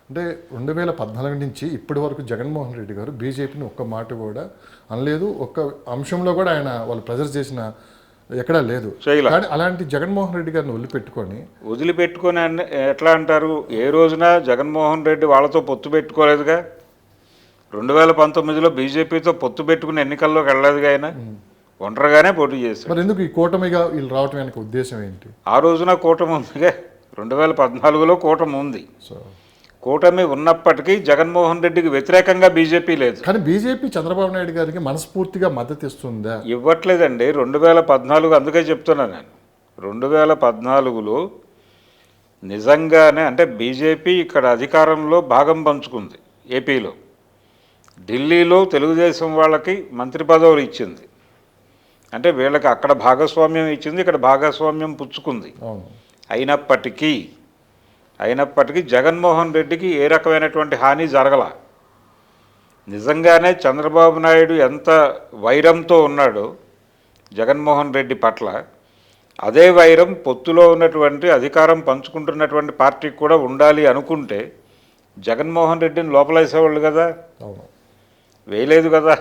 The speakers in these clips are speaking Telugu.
అంటే 2014 నుంచి ఇప్పటి వరకు జగన్మోహన్ రెడ్డి గారు బీజేపీని ఒక్క మాట కూడా అనలేదు. ఒక్క అంశంలో కూడా ఆయన వాళ్ళు ప్రెజర్ చేసిన ఎక్కడా లేదు. చేయలే. కానీ అలాంటి జగన్మోహన్ రెడ్డి గారిని వదిలిపెట్టుకొని ఎట్లా అంటారు? ఏ రోజున జగన్మోహన్ రెడ్డి వాళ్ళతో పొత్తు పెట్టుకోలేదుగా. 2019లో బీజేపీతో పొత్తు పెట్టుకుని ఎన్నికల్లోకి వెళ్ళలేదుగా. ఆయన ఒంటరిగానే పోటీ చేశారు. మరి ఎందుకు ఈ కూటమిగా వీళ్ళు రావటం వెనక ఉద్దేశం ఏంటి? ఆ రోజున కూటమి ఉందిగా. 2014లో కూటమి ఉంది. సో కూటమి ఉన్నప్పటికీ జగన్మోహన్ రెడ్డికి వ్యతిరేకంగా బీజేపీ లేదు. కానీ బీజేపీ చంద్రబాబు నాయుడు గారికి మనస్ఫూర్తిగా మద్దతు ఇస్తుందా? ఇవ్వట్లేదండి. 2014 అందుకే చెప్తున్నా నేను. 2014లో నిజంగానే అంటే బీజేపీ ఇక్కడ అధికారంలో భాగం పంచుకుంది. ఏపీలో, ఢిల్లీలో తెలుగుదేశం వాళ్ళకి మంత్రి పదవులు ఇచ్చింది. అంటే వీళ్ళకి అక్కడ భాగస్వామ్యం ఇచ్చింది, ఇక్కడ భాగస్వామ్యం పుచ్చుకుంది. అయినప్పటికీ జగన్మోహన్ రెడ్డికి ఏ రకమైనటువంటి హాని జరగల. నిజంగానే చంద్రబాబు నాయుడు ఎంత వైరంతో ఉన్నాడో జగన్మోహన్ రెడ్డి పట్ల, అదే వైరం పొత్తులో ఉన్నటువంటి అధికారం పంచుకుంటున్నటువంటి పార్టీకి కూడా ఉండాలి అనుకుంటే జగన్మోహన్ రెడ్డిని లోపలేసేవాళ్ళు కదా. వేయలేదు కదా.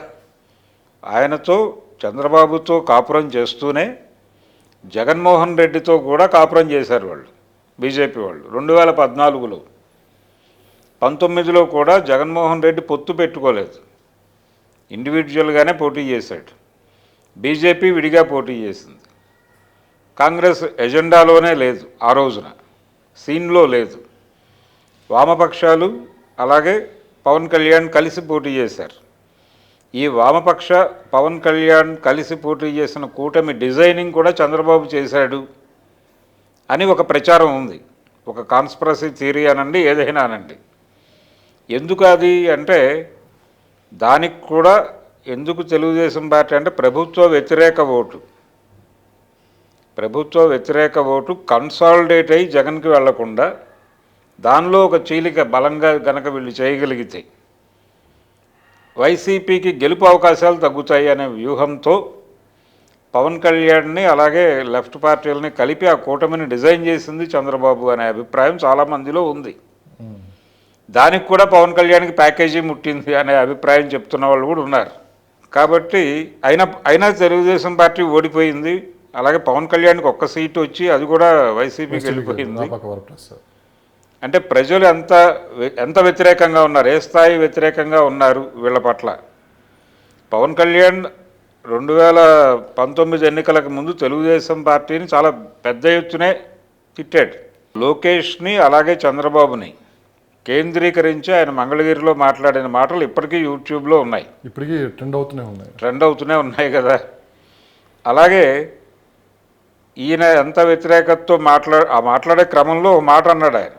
ఆయనతో చంద్రబాబుతో కాపురం చేస్తూనే జగన్మోహన్ రెడ్డితో కూడా కాపురం చేశారు వాళ్ళు, బీజేపీ వాళ్ళు. 2014లో 19లో కూడా జగన్మోహన్ రెడ్డి పొత్తు పెట్టుకోలేదు, ఇండివిజువల్గానే పోటీ చేశాడు. బీజేపీ విడిగా పోటీ చేసింది. కాంగ్రెస్ ఎజెండాలోనే లేదు, ఆ రోజున సీన్లో లేదు. వామపక్షాలు అలాగే పవన్ కళ్యాణ్ కలిసి పోటీ చేశారు. ఈ వామపక్ష పవన్ కళ్యాణ్ కలిసి పోటీ చేసిన కూటమి డిజైనింగ్ కూడా చంద్రబాబు చేశాడు అని ఒక ప్రచారం ఉంది. ఒక కాన్స్పిరసీ థియరీ అనండి, ఏదైనా అనండి. ఎందుకు అది అంటే, దానికి కూడా ఎందుకు తెలుగుదేశం పార్టీ అంటే ప్రభుత్వ వ్యతిరేక ఓటు కన్సాలిడేట్ అయ్యి జగన్కి వెళ్లకుండా దానిలో ఒక చీలిక బలంగా గనక వీళ్ళు చేయగలిగితే వైసీపీకి గెలుపు అవకాశాలు తగ్గుతాయి అనే వ్యూహంతో పవన్ కళ్యాణ్ని అలాగే లెఫ్ట్ పార్టీలని కలిపి ఆ కూటమిని డిజైన్ చేసింది చంద్రబాబు అనే అభిప్రాయం చాలామందిలో ఉంది. దానికి కూడా పవన్ కళ్యాణ్కి ప్యాకేజీ ముట్టింది అనే అభిప్రాయం చెప్తున్న వాళ్ళు కూడా ఉన్నారు. కాబట్టి అయినా తెలుగుదేశం పార్టీ ఓడిపోయింది. అలాగే పవన్ కళ్యాణ్కి ఒక్క సీటు వచ్చి అది కూడా వైసీపీకి వెళ్ళిపోయింది. అంటే ప్రజలు ఎంత వ్యతిరేకంగా ఉన్నారు, ఏ స్థాయి వ్యతిరేకంగా ఉన్నారు వీళ్ళ పట్ల. పవన్ కళ్యాణ్ 2019 ఎన్నికలకు ముందు తెలుగుదేశం పార్టీని చాలా పెద్ద ఎత్తునే తిట్టాడు. లోకేష్ని అలాగే చంద్రబాబుని కేంద్రీకరించి ఆయన మంగళగిరిలో మాట్లాడిన మాటలు ఇప్పటికీ యూట్యూబ్లో ఉన్నాయి, ఇప్పటికీ ట్రెండ్ అవుతూనే ఉన్నాయి కదా. అలాగే ఈయన ఎంత వ్యతిరేకతతో మాట్లాడే క్రమంలో ఒక మాట అన్నాడు ఆయన.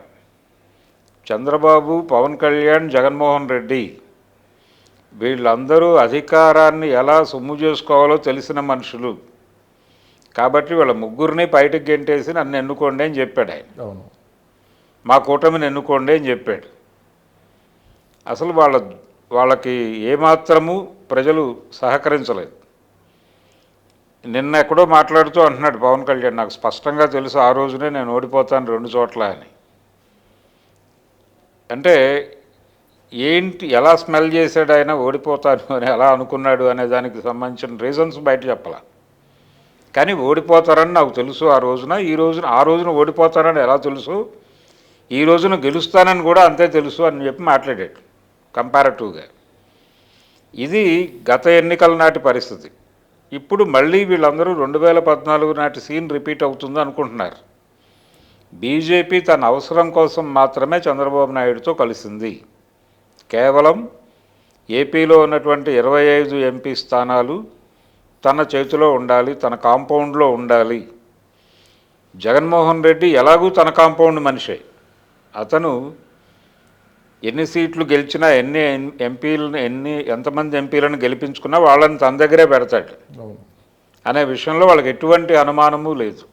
చంద్రబాబు, పవన్ కళ్యాణ్, జగన్మోహన్ రెడ్డి వీళ్ళందరూ అధికారాన్ని ఎలా సొమ్ము చేసుకోవాలో తెలిసిన మనుషులు కాబట్టి వీళ్ళ ముగ్గురిని బయటకు గెంటేసి నన్ను ఎన్నుకోండి అని చెప్పాడు ఆయన. మా కూటమిని ఎన్నుకోండి అని చెప్పాడు. అసలు వాళ్ళకి ఏమాత్రము ప్రజలు సహకరించలేదు. నిన్న ఎక్కడో మాట్లాడుతూ అంటున్నాడు పవన్ కళ్యాణ్, నాకు స్పష్టంగా తెలుసు ఆ రోజునే నేను ఓడిపోతాను 2 చోట్ల అని. అంటే ఏంటి, ఎలా స్మెల్ చేశాడు ఆయన ఓడిపోతాను అని ఎలా అనుకున్నాడు అనే దానికి సంబంధించిన రీజన్స్ బయట చెప్పాల. కానీ ఓడిపోతారని నాకు తెలుసు ఆ రోజున. ఆ రోజున ఓడిపోతారని ఎలా తెలుసు, ఈ రోజున గెలుస్తానని కూడా అంతే తెలుసు అని చెప్పి మాట్లాడాడు కంపారిటివ్గా. ఇది గత ఎన్నికల నాటి పరిస్థితి. ఇప్పుడు మళ్ళీ వీళ్ళందరూ 2014 నాటి సీన్ రిపీట్ అవుతుంది అనుకుంటున్నారు. బీజేపీ తన అవసరం కోసం మాత్రమే చంద్రబాబు నాయుడుతో కలిసింది. కేవలం ఏపీలో ఉన్నటువంటి 25 ఎంపీ స్థానాలు తన చేతిలో ఉండాలి, తన కాంపౌండ్లో ఉండాలి. జగన్మోహన్ రెడ్డి ఎలాగూ తన కాంపౌండ్ మనిషే. అతను ఎన్ని సీట్లు గెలిచినా, ఎంతమంది ఎంపీలను గెలిపించుకున్నా వాళ్ళని తన దగ్గరే పెడతాడు అనే విషయంలో వాళ్ళకి ఎటువంటి అనుమానము లేదు.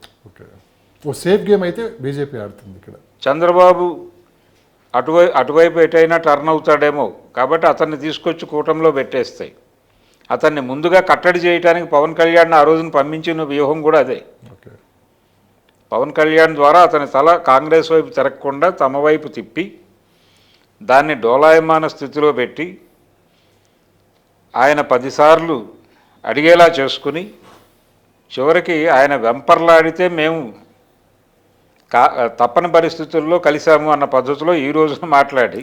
సేఫ్ గేమ్ అయితే బీజేపీ ఆడుతుంది. ఇక్కడ చంద్రబాబు అటువైపు ఎటైనా టర్న్ అవుతాడేమో కాబట్టి అతన్ని తీసుకొచ్చి కూటమిలో పెట్టేస్తాయి. అతన్ని ముందుగా కట్టడి చేయడానికి పవన్ కళ్యాణ్ ఆ రోజున పంపించిన వ్యూహం కూడా అదే. పవన్ కళ్యాణ్ ద్వారా అతని తల కాంగ్రెస్ వైపు తిరగకుండా తమ వైపు తిప్పి దాన్ని డోలాయమాన స్థితిలో పెట్టి ఆయన 10 సార్లు అడిగేలా చేసుకుని చివరికి ఆయన వెంపర్లాడితే మేము తప్పని పరిస్థితుల్లో కలిశాము అన్న పద్ధతిలో ఈ రోజున మాట్లాడి